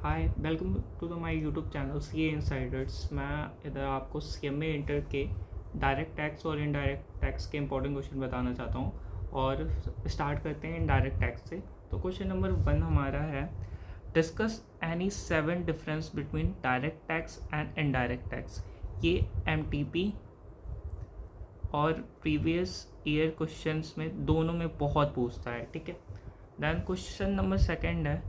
Hi, welcome to the my YouTube channel C A insiders. मैं इधर आपको CMA inter के डायरेक्ट टैक्स और इनडायरेक्ट टैक्स के इंपॉर्टेंट क्वेश्चन बताना चाहता हूँ। और स्टार्ट करते हैं इनडायरेक्ट टैक्स से। तो क्वेश्चन नंबर 1 हमारा है, discuss any 7 difference between direct tax and indirect tax. ये MTP और प्रीवियस ईयर क्वेश्चंस में दोनों में बहुत पूछता है, ठीक है। देन क्वेश्चन नंबर 2 है,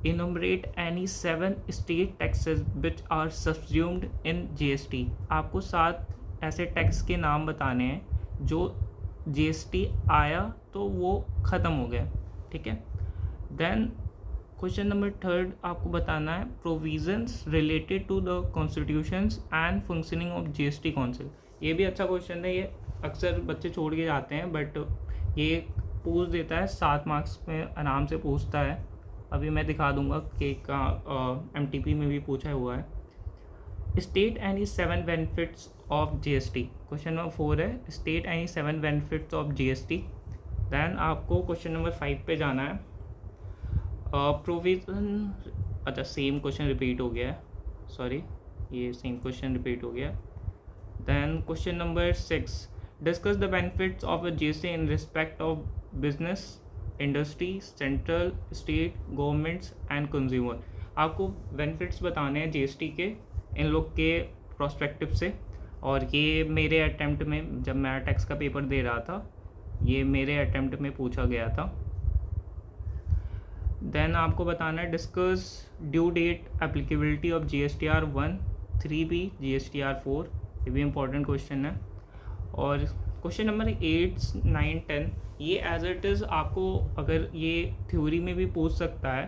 enumerate any 7 state taxes which are subsumed in GST। आपको 7 ऐसे टैक्स के नाम बताने हैं जो GST आया तो वो ख़त्म हो गया, ठीक है। देन क्वेश्चन नंबर 3 आपको बताना है, provisions related to the constitutions and functioning of GST council. ये भी अच्छा क्वेश्चन है, ये अक्सर बच्चे छोड़ के जाते हैं, बट ये पूछ देता है, 7 मार्क्स में आराम से पूछता है। अभी मैं दिखा दूंगा कि का MTP में भी पूछा हुआ है। State any 7 benefits of GST। Question number 4 है, state any 7 benefits of GST। Then आपको क्वेश्चन नंबर 5 पे जाना है, प्रोविज़न। अच्छा, सेम क्वेश्चन रिपीट हो गया है, सॉरी, ये सेम क्वेश्चन रिपीट हो गया। Then question number 6, discuss the benefits of GST in respect of business, industry, central, state governments and consumer. आपको बेनिफिट्स बताने हैं GST के इन लोग के प्रोस्पेक्टिव से। और ये मेरे अटेम्प्ट में, जब मैं टैक्स का पेपर दे रहा था, ये मेरे अटेम्प्ट में पूछा गया था। देन आपको बताना है, discuss due date applicability of GSTR 1, 3B, GSTR 4। ये भी इंपॉर्टेंट क्वेश्चन है। और क्वेश्चन नंबर 8, 9, 10 ये एज इट इज़ आपको, अगर ये थ्योरी में भी पूछ सकता है,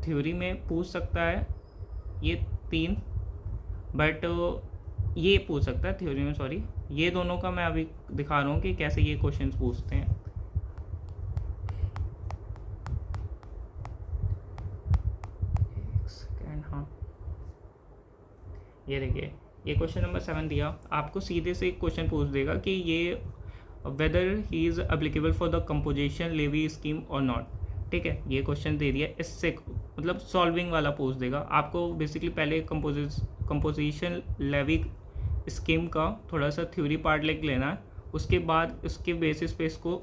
थ्योरी में पूछ सकता है ये 3, बट ये पूछ सकता है थ्योरी में, सॉरी, ये दोनों का मैं अभी दिखा रहा हूँ कि कैसे ये क्वेश्चंस पूछते हैं। एक सेकेंड, हाँ, ये देखिए, ये क्वेश्चन नंबर 7 दिया आपको, सीधे से एक क्वेश्चन पूछ देगा कि ये whether he is applicable for the composition levy scheme और नॉट, ठीक है। ये क्वेश्चन दे दिया, इससे मतलब सॉल्विंग वाला पूछ देगा आपको। बेसिकली पहले कंपोजिशन लेवी स्कीम का थोड़ा सा थ्योरी पार्ट लिख लेना है, उसके बाद उसके बेसिस पे इसको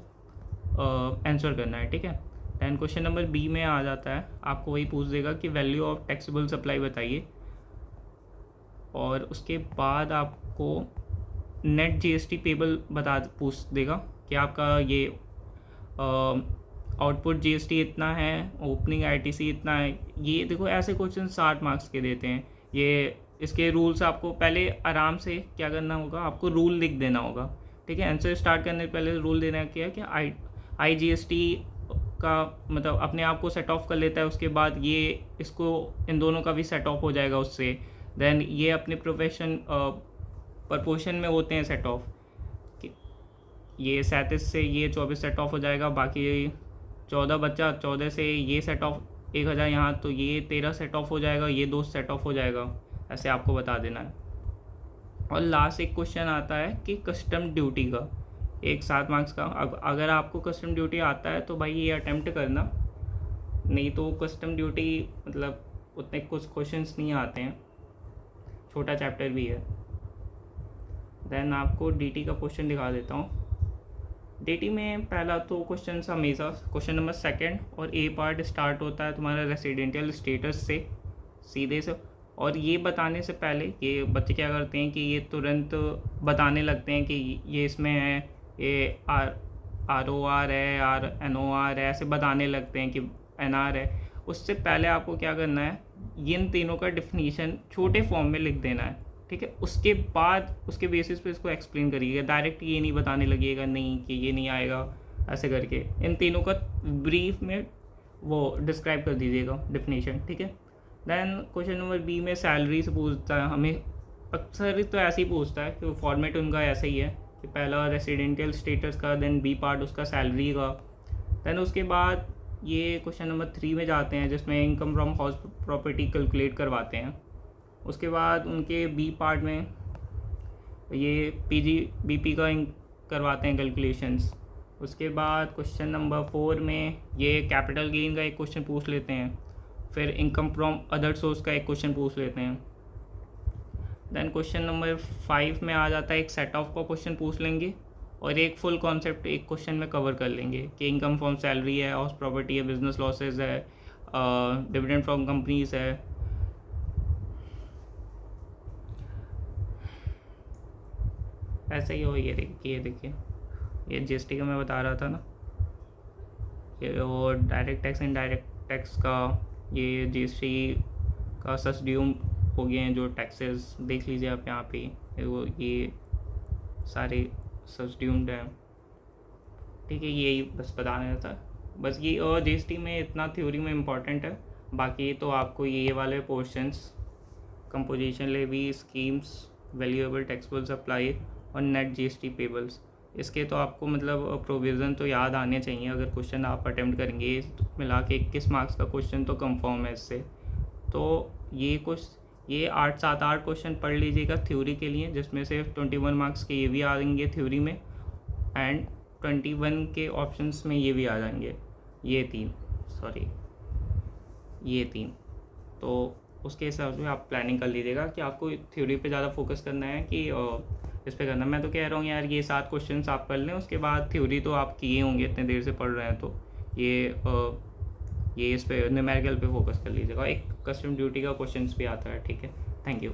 आंसर करना है, ठीक है। दैन क्वेश्चन नंबर B में आ जाता है, आपको वही पूछ देगा कि वैल्यू ऑफ टैक्सेबल सप्लाई बताइए। और उसके बाद आपको नेट GST पेबल पूछ देगा कि आपका ये आउटपुट GST इतना है, ओपनिंग ITC इतना है। ये देखो, ऐसे क्वेश्चन 60 मार्क्स के देते हैं। ये इसके रूल्स आपको पहले आराम से क्या करना होगा, आपको रूल लिख देना होगा, ठीक है। आंसर स्टार्ट करने से पहले रूल देना क्या है कि IGST का मतलब अपने आप को सेट ऑफ कर लेता है, उसके बाद ये इसको इन दोनों का भी सेट ऑफ हो जाएगा उससे। देन ये अपने प्रपोर्शन में होते हैं सेट ऑफ, ये 37 से ये 24 सेट ऑफ हो जाएगा, बाकी 14 बच्चा, 14 से ये सेट ऑफ 1000 यहाँ, तो ये 13 सेट ऑफ हो जाएगा, ये 2 सेट ऑफ हो जाएगा, ऐसे आपको बता देना है। और लास्ट एक क्वेश्चन आता है कि कस्टम ड्यूटी का, एक 7 मार्क्स का। अगर आपको कस्टम ड्यूटी आता है तो भाई ये अटेम्प्ट करना, नहीं तो कस्टम ड्यूटी मतलब उतने कुछ क्वेश्चंस नहीं आते हैं, छोटा चैप्टर भी है। देन आपको DT का क्वेश्चन दिखा देता हूँ। DT में पहला तो क्वेश्चन हमेशा क्वेश्चन नंबर 2 और A पार्ट स्टार्ट होता है तुम्हारा रेसिडेंशियल स्टेटस से सीधे से। और ये बताने से पहले ये बच्चे क्या करते हैं कि ये तुरंत बताने लगते हैं कि ये इसमें है, ये ROR है, NOR है, ऐसे बताने लगते हैं कि NR है। उससे पहले आपको क्या करना है, इन तीनों का डिफिनीशन छोटे फॉर्म में लिख देना है, ठीक है। उसके बाद उसके बेसिस पे इसको एक्सप्लेन करिएगा, डायरेक्ट ये नहीं बताने लगिएगा नहीं कि ये नहीं आएगा, ऐसे करके इन तीनों का ब्रीफ में वो डिस्क्राइब कर दीजिएगा डिफिनीशन, ठीक है। देन क्वेश्चन नंबर B में सैलरी से पूछता है, हमें अक्सर तो ऐसे ही पूछता है कि फॉर्मेट उनका ऐसा ही है कि पहला रेसिडेंशियल स्टेटस का, देन B पार्ट उसका सैलरी का। देन उसके बाद ये क्वेश्चन नंबर 3 में जाते हैं जिसमें income from house property calculate करवाते हैं। उसके बाद उनके B पार्ट में ये PGBP का करवाते हैं कैलकुलेशंस। उसके बाद क्वेश्चन नंबर 4 में ये कैपिटल गेन का एक क्वेश्चन पूछ लेते हैं। फिर इनकम फ्रॉम अदर सोर्स का एक क्वेश्चन पूछ लेते हैं। देन क्वेश्चन नंबर 5 में आ जाता है एक सेट ऑफ का क्वेश्चन पूछ लेंगे और एक फुल कॉन्सेप्ट एक क्वेश्चन में कवर कर लेंगे कि इनकम फ्रॉम सैलरी है, हाउस प्रॉपर्टी है, बिजनेस लॉसेज है, डिविडेंड फ्रॉम कंपनीज है। ऐसा ही हो, ये देखिए ये जीएसटी का मैं बता रहा था ना, ये और डायरेक्ट टैक्स इनडायरेक्ट टैक्स का, ये जीएसटी का सब्सिड्यूम हो गए हैं जो टैक्सेस देख लीजिए आप यहाँ पे, ये सारे सब्सिड्यूम्ड हैं। ठीक है, यही बस बताना था। बस ये और जीएसटी में इतना थ्योरी में इम्पॉर्टेंट है, बाकी तो आपको ये वाले portions composition levy, schemes, valuable taxable supply और नेट जीएसटी पेबल्स, इसके तो आपको मतलब प्रोविज़न तो याद आने चाहिए। अगर क्वेश्चन आप अटेम्प्ट करेंगे तो मिला के 21 मार्क्स का क्वेश्चन तो कंफर्म है इससे। तो ये 8 क्वेश्चन पढ़ लीजिएगा थ्योरी के लिए, जिसमें से 21 मार्क्स के ये भी आ जाएंगे थ्योरी में एंड 21 के ऑप्शंस में ये भी आ जाएंगे, ये तीन। तो उसके हिसाब से आप प्लानिंग कर लीजिएगा कि आपको थ्योरी पे ज़्यादा फोकस करना है कि इस पे करना। मैं तो कह रहा हूँ यार ये 7 क्वेश्चंस आप कर लें, उसके बाद थ्योरी तो आप किए होंगे इतने देर से पढ़ रहे हैं, तो ये इस पे न्यूमेरिकल पे फोकस कर लीजिएगा। एक कस्टम ड्यूटी का क्वेश्चन भी आता है। ठीक है, थैंक यू।